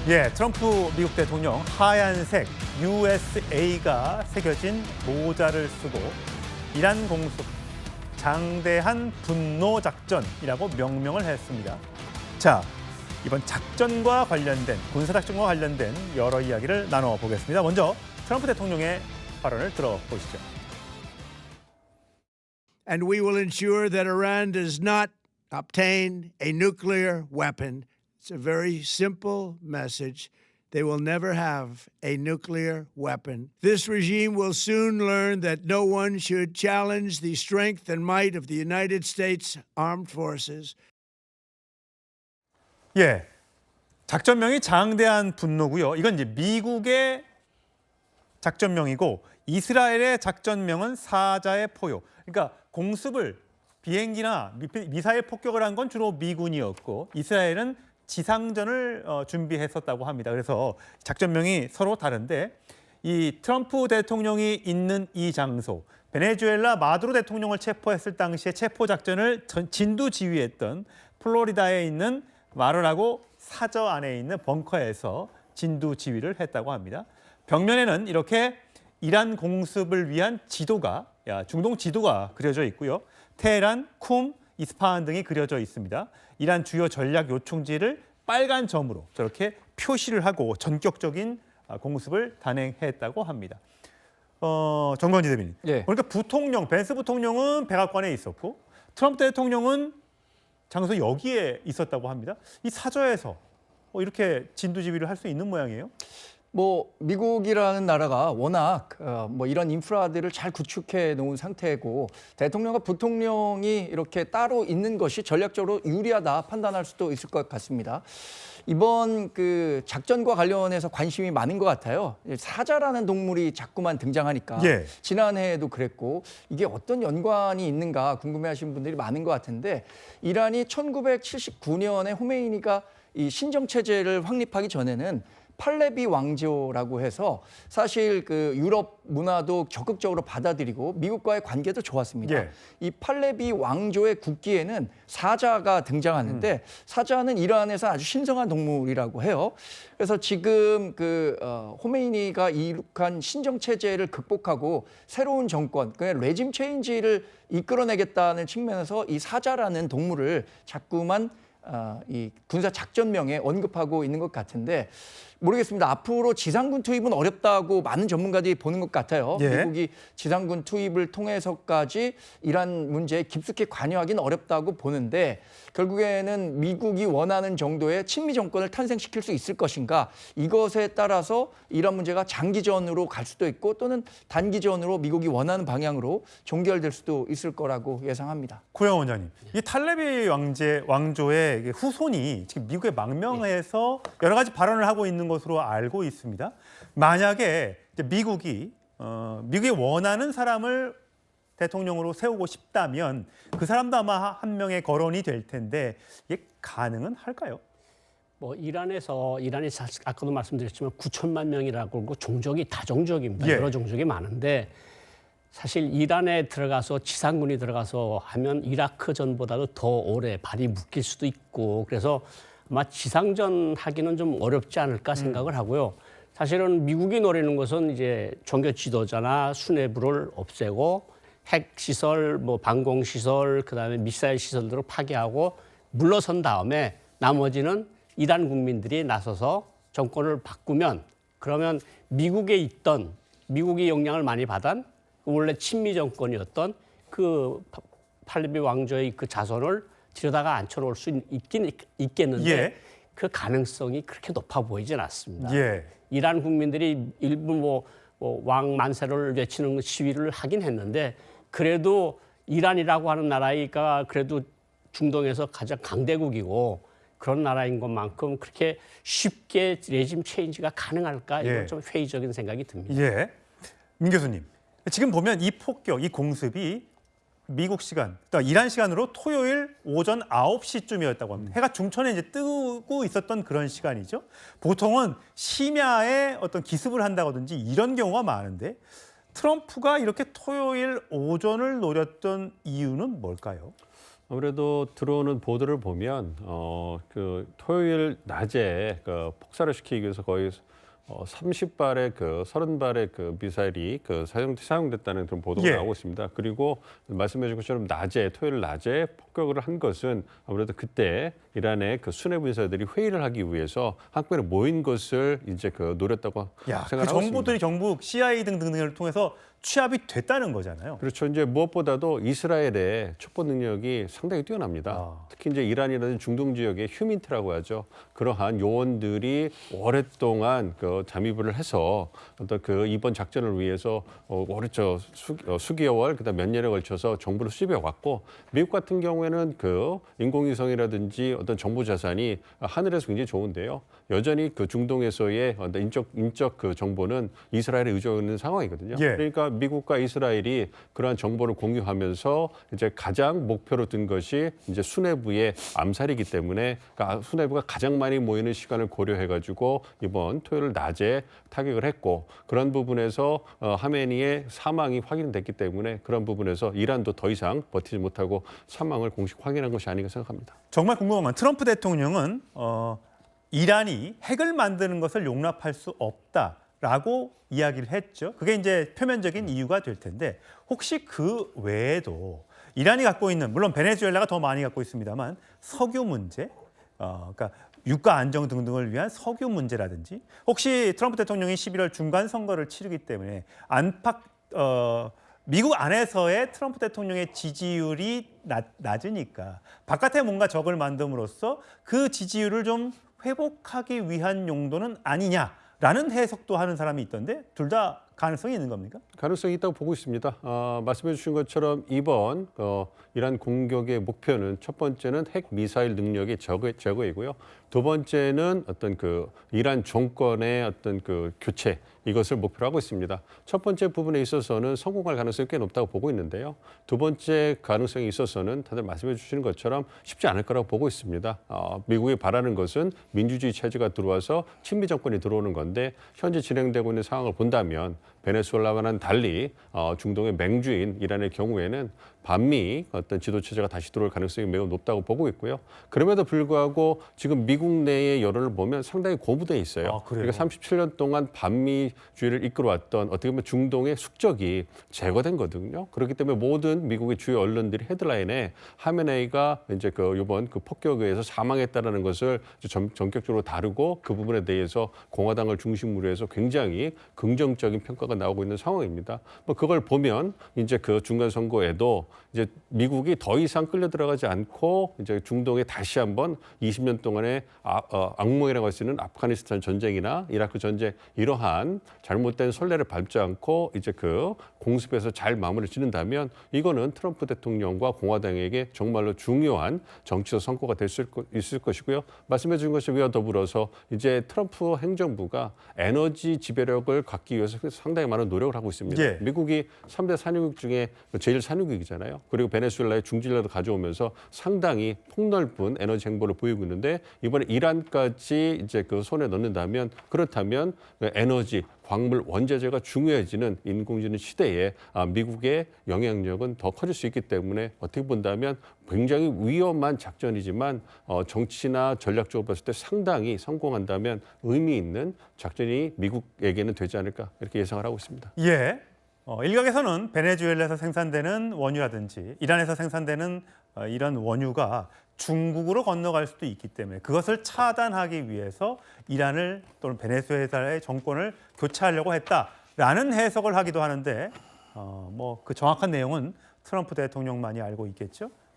예, 트럼프 미국 대통령 하얀색 USA가 새겨진 모자를 쓰고 이란 공습 장대한 분노 작전이라고 명명을 했습니다. 자, 이번 작전과 관련된 군사작전과 관련된 여러 이야기를 나눠보겠습니다. 먼저 트럼프 대통령의 발언을 들어보시죠. And we will ensure that Iran does not obtain a nuclear weapon. It's a very simple message. They will never have a nuclear weapon. This regime will soon learn that no one should challenge the strength and might of the United States Armed Forces. 예, 작전명이 장대한 분노고요. 이건 이제 미국의 작전명이고 이스라엘의 작전명은 사자의 포효. 그러니까 공습을 비행기나 미사일 폭격을 한 건 주로 미군이었고 이스라엘은 지상전을 준비했었다고 합니다. 그래서 작전명이 서로 다른데 이 트럼프 대통령이 있는 이 장소, 베네수엘라 마두로 대통령을 체포했을 당시에 체포 작전을 진두지휘했던 플로리다에 있는 마르라고 사저 안에 있는 벙커에서 진두지휘를 했다고 합니다. 벽면에는 이렇게 이란 공습을 위한 지도가, 중동 지도가 그려져 있고요. 테헤란, 쿰, 이스파한 등이 그려져 있습니다. 이란 주요 전략 요충지를 빨간 점으로 저렇게 표시를 하고 전격적인 공습을 단행했다고 합니다. 정건지 대변인. 예. 그러니까 벤스 부통령은 백악관에 있었고 트럼프 대통령은 장소 여기에 있었다고 합니다. 이 사저에서 이렇게 진두지휘를 할 수 있는 모양이에요? 미국이라는 나라가 워낙 이런 인프라들을 잘 구축해 놓은 상태고 대통령과 부통령이 이렇게 따로 있는 것이 전략적으로 유리하다 판단할 수도 있을 것 같습니다. 이번 그 작전과 관련해서 관심이 많은 것 같아요. 사자라는 동물이 자꾸만 등장하니까 예. 지난해에도 그랬고 이게 어떤 연관이 있는가 궁금해하시는 분들이 많은 것 같은데 이란이 1979년에 호메이니가 이 신정 체제를 확립하기 전에는 팔레비 왕조라고 해서 사실 그 유럽 문화도 적극적으로 받아들이고 미국과의 관계도 좋았습니다. 예. 이 팔레비 왕조의 국기에는 사자가 등장하는데 사자는 이란에서 아주 신성한 동물이라고 해요. 그래서 지금 호메이니가 이룩한 신정 체제를 극복하고 새로운 정권, 레짐 체인지를 이끌어내겠다는 측면에서 이 사자라는 동물을 자꾸만 이 군사 작전명에 언급하고 있는 것 같은데 모르겠습니다. 앞으로 지상군 투입은 어렵다고 많은 전문가들이 보는 것 같아요. 예. 미국이 지상군 투입을 통해서까지 이란 문제에 깊숙이 관여하기는 어렵다고 보는데 결국에는 미국이 원하는 정도의 친미 정권을 탄생시킬 수 있을 것인가 이것에 따라서 이란 문제가 장기전으로 갈 수도 있고 또는 단기전으로 미국이 원하는 방향으로 종결될 수도 있을 거라고 예상합니다. 고영 원장님, 이 탈레비 왕조의 후손이 지금 미국의 망명해서 여러 가지 발언을 하고 있는 것으로 알고 있습니다. 만약에 이제 미국이 원하는 사람을 대통령으로 세우고 싶다면 그 사람도 아마 한 명의 거론이 될 텐데 이게 가능은 할까요? 이란이 아까도 말씀드렸지만 9천만 명이라고 하고 종족이 다종족입니다. 예. 여러 종족이 많은데 사실 이란에 들어가서 지상군이 들어가서 하면 이라크 전보다도 더 오래 발이 묶일 수도 있고 그래서 아마 지상전 하기는 좀 어렵지 않을까 생각을 하고요. 사실은 미국이 노리는 것은 이제 종교 지도자나 수뇌부를 없애고 핵 시설, 방공 시설, 그다음에 미사일 시설들을 파괴하고 물러선 다음에 나머지는 이란 국민들이 나서서 정권을 바꾸면 그러면 미국이 영향을 많이 받은 원래 친미 정권이었던 그 팔레비 왕조의 그 자손을 들여다가 앉혀놓을 수 있겠는데 예. 그 가능성이 그렇게 높아 보이진 않습니다. 예. 이란 국민들이 일부 왕 만세를 외치는 시위를 하긴 했는데 그래도 이란이라고 하는 나라가 그래도 중동에서 가장 강대국이고 그런 나라인 것만큼 그렇게 쉽게 레짐 체인지가 가능할까 이건 예. 좀 회의적인 생각이 듭니다. 예, 민 교수님. 지금 보면 이 폭격, 이 공습이 미국 시간, 그러니까 이란 시간으로 토요일 오전 9시쯤이었다고 합니다. 해가 중천에 이제 뜨고 있었던 그런 시간이죠. 보통은 심야에 어떤 기습을 한다든지 이런 경우가 많은데 트럼프가 이렇게 토요일 오전을 노렸던 이유는 뭘까요? 아무래도 들어오는 보도를 보면 그 토요일 낮에 그 폭발을 시키기 위해서 거의 30발의 30발의 그 미사일이 사용됐다는 그런 보도가 예. 나오고 있습니다. 그리고 말씀해 주신 것처럼 토요일 낮에 폭격을 한 것은 아무래도 그때 이란의 그 수뇌부 인사들이 회의를 하기 위해서 한꺼번에 모인 것을 이제 노렸다고 야, 그 생각하고 있습니다. 정보들이 전부 CIA 등등을 통해서 취합이 됐다는 거잖아요. 그렇죠. 이제 무엇보다도 이스라엘의 첩보 능력이 상당히 뛰어납니다. 아. 특히 이제 이란이라는 중동 지역의 휴민트라고 하죠. 그러한 요원들이 오랫동안 잠입을 해서 어떤 이번 작전을 위해서 수개월 그다음 몇 년에 걸쳐서 정보를 수집해 왔고, 미국 같은 경우에는 인공위성이라든지 어떤 정보 자산이 하늘에서 굉장히 좋은데요. 여전히 중동에서의 어떤 인적 정보는 이스라엘에 의존하고 있는 상황이거든요. 예. 그러니까 미국과 이스라엘이 그러한 정보를 공유하면서 이제 가장 목표로 둔 것이 이제 수뇌부의 암살이기 때문에, 그러니까 수뇌부가 가장 많이 모이는 시간을 고려해가지고 이번 토요일 낮에 타격을 했고, 그런 부분에서 하메니의 사망이 확인됐기 때문에 그런 부분에서 이란도 더 이상 버티지 못하고 사망을 공식 확인한 것이 아닌가 생각합니다. 정말 궁금한 건 트럼프 대통령은 이란이 핵을 만드는 것을 용납할 수 없다라고 이야기를 했죠. 그게 이제 표면적인 이유가 될 텐데, 혹시 그 외에도 이란이 갖고 있는, 물론 베네수엘라가 더 많이 갖고 있습니다만, 석유 문제, 그러니까 유가 안정 등등을 위한 석유 문제라든지, 혹시 트럼프 대통령이 11월 중간 선거를 치르기 때문에 미국 안에서의 트럼프 대통령의 지지율이 낮으니까 바깥에 뭔가 적을 만듦으로써 그 지지율을 좀 회복하기 위한 용도는 아니냐라는 해석도 하는 사람이 있던데, 둘 다 가능성이 있는 겁니까? 가능성이 있다고 보고 있습니다. 말씀해 주신 것처럼 이번 이란 공격의 목표는, 첫 번째는 핵 미사일 능력의 제거이고요. 두 번째는 어떤 이란 정권의 어떤 교체, 이것을 목표로 하고 있습니다. 첫 번째 부분에 있어서는 성공할 가능성이 꽤 높다고 보고 있는데요. 두 번째 가능성에 있어서는 다들 말씀해 주시는 것처럼 쉽지 않을 거라고 보고 있습니다. 미국이 바라는 것은 민주주의 체제가 들어와서 친미 정권이 들어오는 건데, 현재 진행되고 있는 상황을 본다면 베네수엘라와는 달리 중동의 맹주인 이란의 경우에는 반미 어떤 지도 체제가 다시 들어올 가능성이 매우 높다고 보고 있고요. 그럼에도 불구하고 지금 미국 내의 여론을 보면 상당히 고무돼 있어요. 그래요? 그러니까 37년 동안 반미주의를 이끌어왔던 어떻게 보면 중동의 숙적이 제거된 거거든요. 그렇기 때문에 모든 미국의 주요 언론들이 헤드라인에 하메네이가 이제 이번 폭격에 의해서 사망했다라는 것을 전격적으로 다루고, 그 부분에 대해서 공화당을 중심으로 해서 굉장히 긍정적인 평가가 나오고 있는 상황입니다. 그걸 보면 이제 중간 선거에도 이제 미국이 더 이상 끌려 들어가지 않고 이제 중동에 다시 한번 20년 동안의 악몽이라고 할 수 있는 아프가니스탄 전쟁이나 이라크 전쟁, 이러한 잘못된 선례를 밟지 않고 이제 공습에서 잘 마무리를 짓는다면, 이거는 트럼프 대통령과 공화당에게 정말로 중요한 정치적 성과가 될 수 있을 것이고요. 말씀해 주신 것에 더불어서 이제 트럼프 행정부가 에너지 지배력을 갖기 위해서 상당히 많은 노력을 하고 있습니다. 예. 미국이 3대 산유국 중에 제일 산유국이잖아요. 그리고 베네수엘라의 중진라도 가져오면서 상당히 폭넓은 에너지 행보를 보이고 있는데, 이번에 이란까지 이제 손에 넣는다면, 그렇다면 에너지, 광물, 원자재가 중요해지는 인공지능 시대에 미국의 영향력은 더 커질 수 있기 때문에, 어떻게 본다면 굉장히 위험한 작전이지만 정치나 전략적으로 봤을 때 상당히 성공한다면 의미 있는 작전이 미국에게는 되지 않을까, 이렇게 예상을 하고 있습니다. 예. 일각에서는 베네수엘라에서 생산되는 원유라든지 이란에서 생산되는 이런 원유가 중국으로 건너갈 수도 있기 때문에 그것을 차단하기 위해서 이란을 또는 베네수엘라의 정권을 교체하려고 했다라는 해석을 하기도 하는데, 그 정확한 내용은 트럼프 대통령만이 알고 있겠죠.